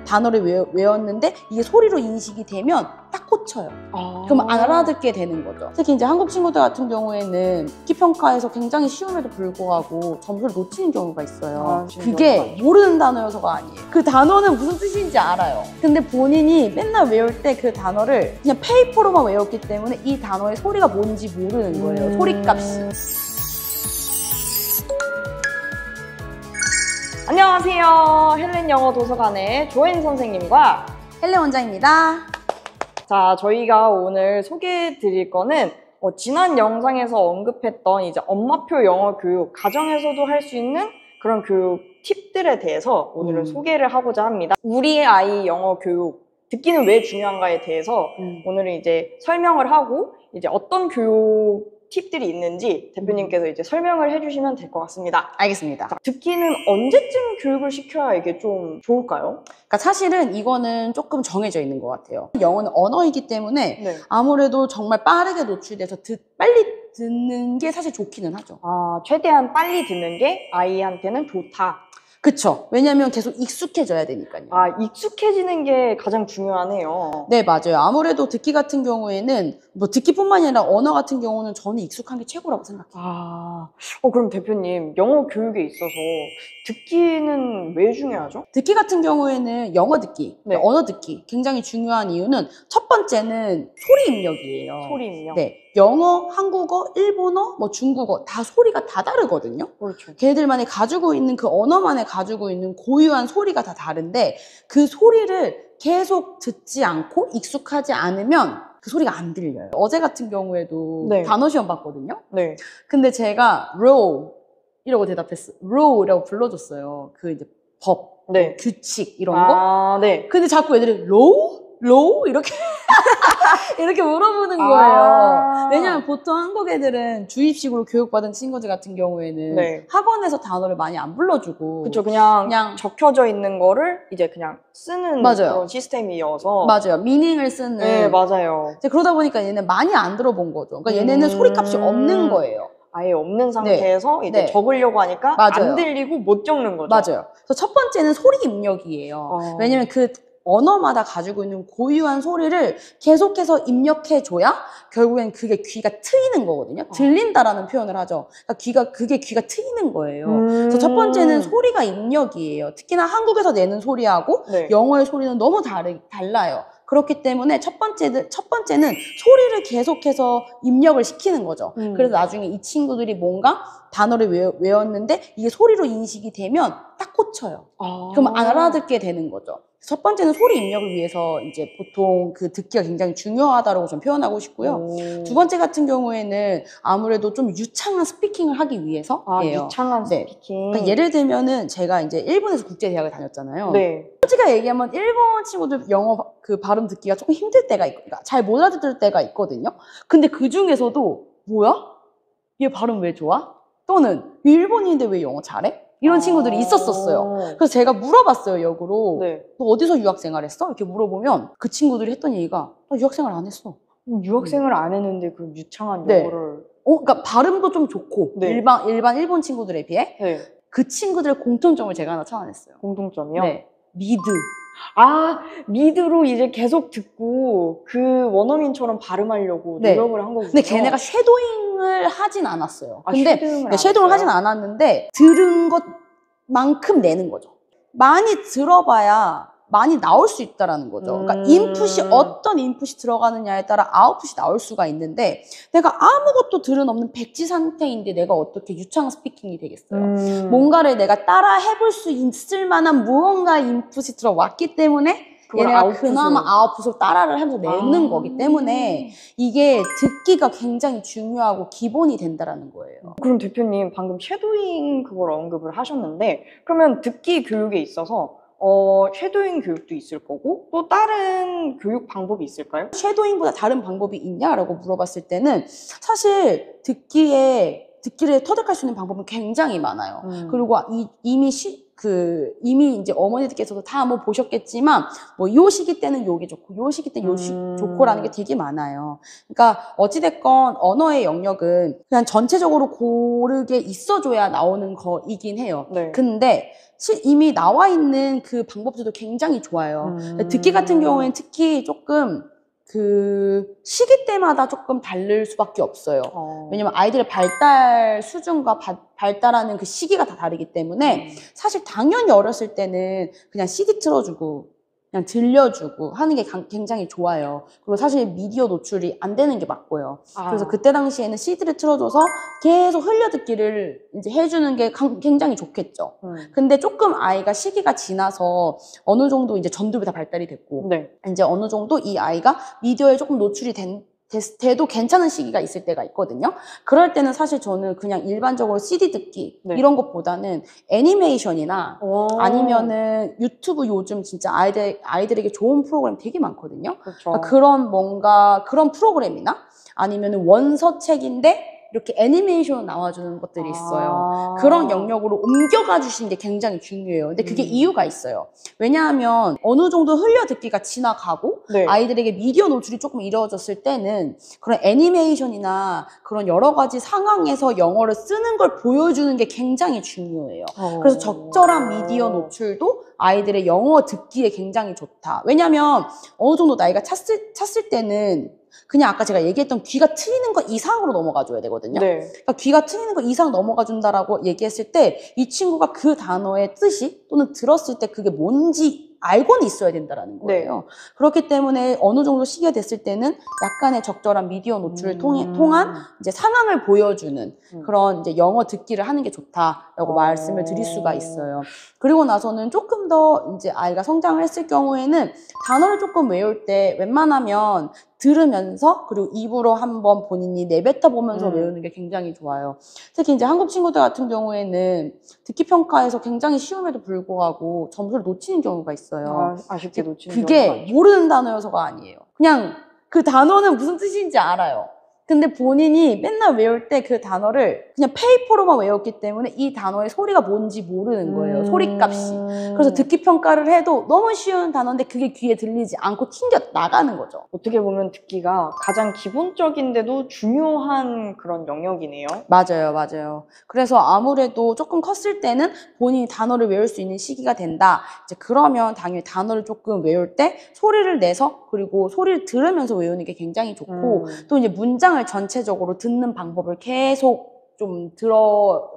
단어를 외웠는데 이게 소리로 인식이 되면 딱 꽂혀요. 그럼 알아듣게 되는 거죠. 특히 이제 한국 친구들 같은 경우에는 듣기 평가에서 굉장히 쉬움에도 불구하고 점수를 놓치는 경우가 있어요. 그게 모르는 단어여서가 아니에요. 그 단어는 무슨 뜻인지 알아요. 근데 본인이 맨날 외울 때 그 단어를 그냥 페이퍼로만 외웠기 때문에 이 단어의 소리가 뭔지 모르는 거예요. 소리값이. 안녕하세요. 헬렌 영어 도서관의 조엔 선생님과 헬렌 원장입니다. 자, 저희가 오늘 소개해 드릴 거는 지난 영상에서 언급했던 이제 엄마표 영어 교육, 가정에서도 할 수 있는 그런 교육 팁들에 대해서 오늘은 소개를 하고자 합니다. 우리 아이 영어 교육, 듣기는 왜 중요한가에 대해서 오늘은 이제 설명을 하고 이제 어떤 교육 팁들이 있는지 대표님께서 이제 설명을 해주시면 될 것 같습니다. 알겠습니다. 자, 듣기는 언제쯤 교육을 시켜야 이게 좀 좋을까요? 그러니까 사실은 이거는 조금 정해져 있는 것 같아요. 영어는 언어이기 때문에 아무래도 정말 빠르게 노출돼서 빨리 듣는 게 사실 좋기는 하죠. 최대한 빨리 듣는 게 아이한테는 좋다. 그쵸. 왜냐면 계속 익숙해져야 되니까요. 익숙해지는 게 가장 중요하네요. 네, 맞아요. 아무래도 듣기 같은 경우에는 뭐 듣기뿐만 아니라 언어 같은 경우는 저는 익숙한 게 최고라고 생각해요. 그럼 대표님, 영어 교육에 있어서 듣기는 왜 중요하죠? 듣기 같은 경우에는 영어 듣기, 언어 듣기 굉장히 중요한 이유는 첫 번째는 소리 입력이에요. 소리 입력. 네. 영어, 한국어, 일본어, 뭐 중국어 다 소리가 다 다르거든요. 그렇죠. 걔네들만이 가지고 있는 그 언어만에 가지고 있는 고유한 소리가 다 다른데 그 소리를 계속 듣지 않고 익숙하지 않으면 그 소리가 안 들려요. 어제 같은 경우에도 단어 시험 봤거든요. 근데 제가 row 이라고 대답했어요. row라고 불러줬어요. 그 이제 법, 규칙 이런 거. 근데 자꾸 애들이 low 이렇게 이렇게 물어보는 거예요. 왜냐면 보통 한국 애들은 주입식으로 교육받은 친구들 같은 경우에는 학원에서 단어를 많이 안 불러주고 그쵸, 그냥 적혀져 있는 거를 이제 그냥 쓰는 그런 시스템이어서 맞아요. 미닝을 쓰는. 네, 맞아요. 그러다 보니까 얘는 많이 안 들어본 거죠. 그러니까 얘네는 소리값이 없는 거예요. 아예 없는 상태에서 이제 적으려고 하니까 안 들리고 못 적는 거죠. 맞아요. 그래서 첫 번째는 소리 입력이에요. 왜냐면 그 언어마다 가지고 있는 고유한 소리를 계속해서 입력해줘야 결국엔 그게 귀가 트이는 거거든요. 들린다라는 표현을 하죠. 그러니까 그게 귀가 트이는 거예요. 그래서 첫 번째는 소리가 입력이에요. 특히나 한국에서 내는 소리하고 영어의 소리는 너무 달라요. 그렇기 때문에 첫 번째는 소리를 계속해서 입력을 시키는 거죠. 그래서 나중에 이 친구들이 뭔가 단어를 외웠는데 이게 소리로 인식이 되면 딱 꽂혀요. 그럼 알아듣게 되는 거죠. 첫 번째는 소리 입력을 위해서 이제 보통 그 듣기가 굉장히 중요하다고 좀 표현하고 싶고요. 두 번째 같은 경우에는 아무래도 좀 유창한 스피킹을 하기 위해서. 유창한 스피킹. 그러니까 예를 들면은 제가 이제 일본에서 국제대학을 다녔잖아요. 솔직히 얘기하면 일본 친구들 영어 그 발음 듣기가 조금 힘들 때가 있고, 그러니까 잘 못 알아듣을 때가 있거든요. 근데 그 중에서도 뭐야? 얘 발음 왜 좋아? 또는 일본인인데 왜 영어 잘해? 이런 친구들이 있었어요. 그래서 제가 물어봤어요, 역으로. 너 어디서 유학생활 했어? 이렇게 물어보면 그 친구들이 했던 얘기가 나 유학생활 안 했어. 유학생활 안 했는데 그럼 유창한 영어를. 그러니까 발음도 좀 좋고 일반 일본 친구들에 비해 그 친구들의 공통점을 제가 하나 찾아냈어요. 공통점이요? 미드. 미드로 이제 계속 듣고 그 원어민처럼 발음하려고 노력을 한 거군요. 근데 걔네가 쉐도잉을 하진 않았어요. 근데 쉐도잉을 하진 않았는데 들은 것만큼 내는 거죠. 많이 들어봐야 많이 나올 수 있다라는 거죠. 그러니까 인풋이 어떤 인풋이 들어가느냐에 따라 아웃풋이 나올 수가 있는데 내가 아무것도 들은 없는 백지 상태인데 내가 어떻게 유창한 스피킹이 되겠어요. 뭔가를 내가 따라 해볼 수 있을 만한 무언가 인풋이 들어왔기 때문에 얘네가 그나마 아웃풋을 따라를 해서 내는 거기 때문에 이게 듣기가 굉장히 중요하고 기본이 된다라는 거예요. 그럼 대표님 방금 쉐도잉 그걸 언급을 하셨는데 그러면 듣기 교육에 있어서 쉐도잉 교육도 있을 거고 또 다른 교육 방법이 있을까요? 쉐도잉보다 다른 방법이 있냐라고 물어봤을 때는 사실 듣기를 터득할 수 있는 방법은 굉장히 많아요. 그리고 이미 이미 이제 어머니들께서도 다 한번 보셨겠지만, 뭐, 요 시기 때는 요게 좋고, 요 시기 때는 요 좋고라는 게 되게 많아요. 그러니까, 어찌됐건 언어의 영역은 그냥 전체적으로 고르게 있어줘야 나오는 거이긴 해요. 네. 근데, 이미 나와 있는 그 방법들도 굉장히 좋아요. 듣기 같은 경우에는 특히 조금, 시기 때마다 조금 다를 수밖에 없어요. 왜냐면 아이들의 발달 수준과 발달하는 그 시기가 다 다르기 때문에 사실 당연히 어렸을 때는 그냥 CD 틀어주고 그냥 들려주고 하는 게 굉장히 좋아요. 그리고 사실 미디어 노출이 안 되는 게 맞고요. 그래서 그때 당시에는 CD를 틀어줘서 계속 흘려듣기를 이제 해주는 게 굉장히 좋겠죠. 근데 조금 아이가 시기가 지나서 어느 정도 이제 전두엽이 다 발달이 됐고, 네. 이제 어느 정도 이 아이가 미디어에 조금 노출이 돼도 괜찮은 시기가 있을 때가 있거든요. 그럴 때는 사실 저는 그냥 일반적으로 CD 듣기 네. 이런 것보다는 애니메이션이나 아니면은 유튜브 요즘 진짜 아이들에게 좋은 프로그램 되게 많거든요. 그렇죠. 그러니까 그런 프로그램이나 아니면은 원서책인데 이렇게 애니메이션으로 나와주는 것들이 있어요. 그런 영역으로 옮겨가 주시는 게 굉장히 중요해요. 근데 그게 이유가 있어요. 왜냐하면 어느 정도 흘려듣기가 지나가고 네. 아이들에게 미디어 노출이 조금 이루어졌을 때는 그런 애니메이션이나 그런 여러 가지 상황에서 영어를 쓰는 걸 보여주는 게 굉장히 중요해요. 그래서 적절한 미디어 노출도 아이들의 영어 듣기에 굉장히 좋다. 왜냐하면 어느 정도 나이가 찼을 때는 그냥 아까 제가 얘기했던 귀가 트이는 것 이상으로 넘어가줘야 되거든요. 네. 그러니까 귀가 트이는 것 이상 넘어가준다라고 얘기했을 때 이 친구가 그 단어의 뜻이 또는 들었을 때 그게 뭔지 알고는 있어야 된다라는 거예요. 네. 그렇기 때문에 어느 정도 시기가 됐을 때는 약간의 적절한 미디어 노출을 통한 이제 상황을 보여주는 그런 이제 영어 듣기를 하는 게 좋다라고 말씀을 드릴 수가 있어요. 그리고 나서는 조금 더 이제 아이가 성장을 했을 경우에는 단어를 조금 외울 때 웬만하면 들으면서 그리고 입으로 한번 본인이 내뱉어 보면서 외우는 게 굉장히 좋아요. 특히 이제 한국 친구들 같은 경우에는 듣기 평가에서 굉장히 쉬움에도 불구하고 점수를 놓치는 경우가 있어요. 아쉽게 놓치는 그게 모르는 단어여서가 아니에요. 그냥 그 단어는 무슨 뜻인지 알아요. 근데 본인이 맨날 외울 때 그 단어를 그냥 페이퍼로만 외웠기 때문에 이 단어의 소리가 뭔지 모르는 거예요. 소리값이. 그래서 듣기 평가를 해도 너무 쉬운 단어인데 그게 귀에 들리지 않고 튕겨 나가는 거죠. 어떻게 보면 듣기가 가장 기본적인데도 중요한 그런 영역이네요. 맞아요. 그래서 아무래도 조금 컸을 때는 본인이 단어를 외울 수 있는 시기가 된다. 이제 그러면 당연히 단어를 조금 외울 때 소리를 내서 그리고 소리를 들으면서 외우는 게 굉장히 좋고 또 이제 문장을 전체적으로 듣는 방법을 계속 좀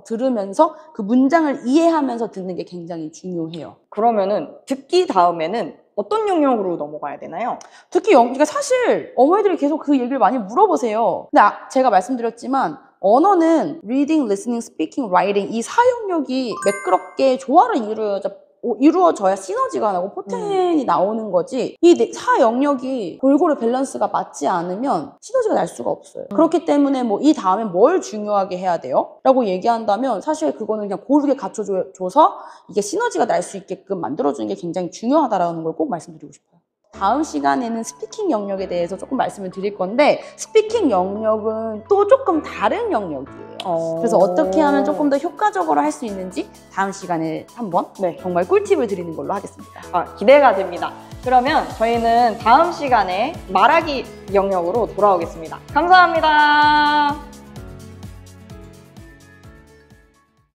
들으면서 그 문장을 이해하면서 듣는 게 굉장히 중요해요. 그러면은 듣기 다음에는 어떤 영역으로 넘어가야 되나요? 특히 그러니까 사실 어머니들이 계속 그 얘기를 많이 물어보세요. 근데 제가 말씀드렸지만 언어는 reading, listening, speaking, writing 이 4영역이 매끄럽게 조화를 이루어져야 시너지가 나고 포텐이 나오는 거지 이 4영역이 골고루 밸런스가 맞지 않으면 시너지가 날 수가 없어요. 그렇기 때문에 뭐 이 다음에 뭘 중요하게 해야 돼요? 라고 얘기한다면 사실 그거는 그냥 고르게 갖춰줘서 이게 시너지가 날 수 있게끔 만들어주는 게 굉장히 중요하다라는 걸 꼭 말씀드리고 싶어요. 다음 시간에는 스피킹 영역에 대해서 조금 말씀을 드릴 건데 스피킹 영역은 또 조금 다른 영역이에요. 그래서 어떻게 하면 조금 더 효과적으로 할 수 있는지 다음 시간에 한번 정말 꿀팁을 드리는 걸로 하겠습니다. 기대가 됩니다. 그러면 저희는 다음 시간에 말하기 영역으로 돌아오겠습니다. 감사합니다.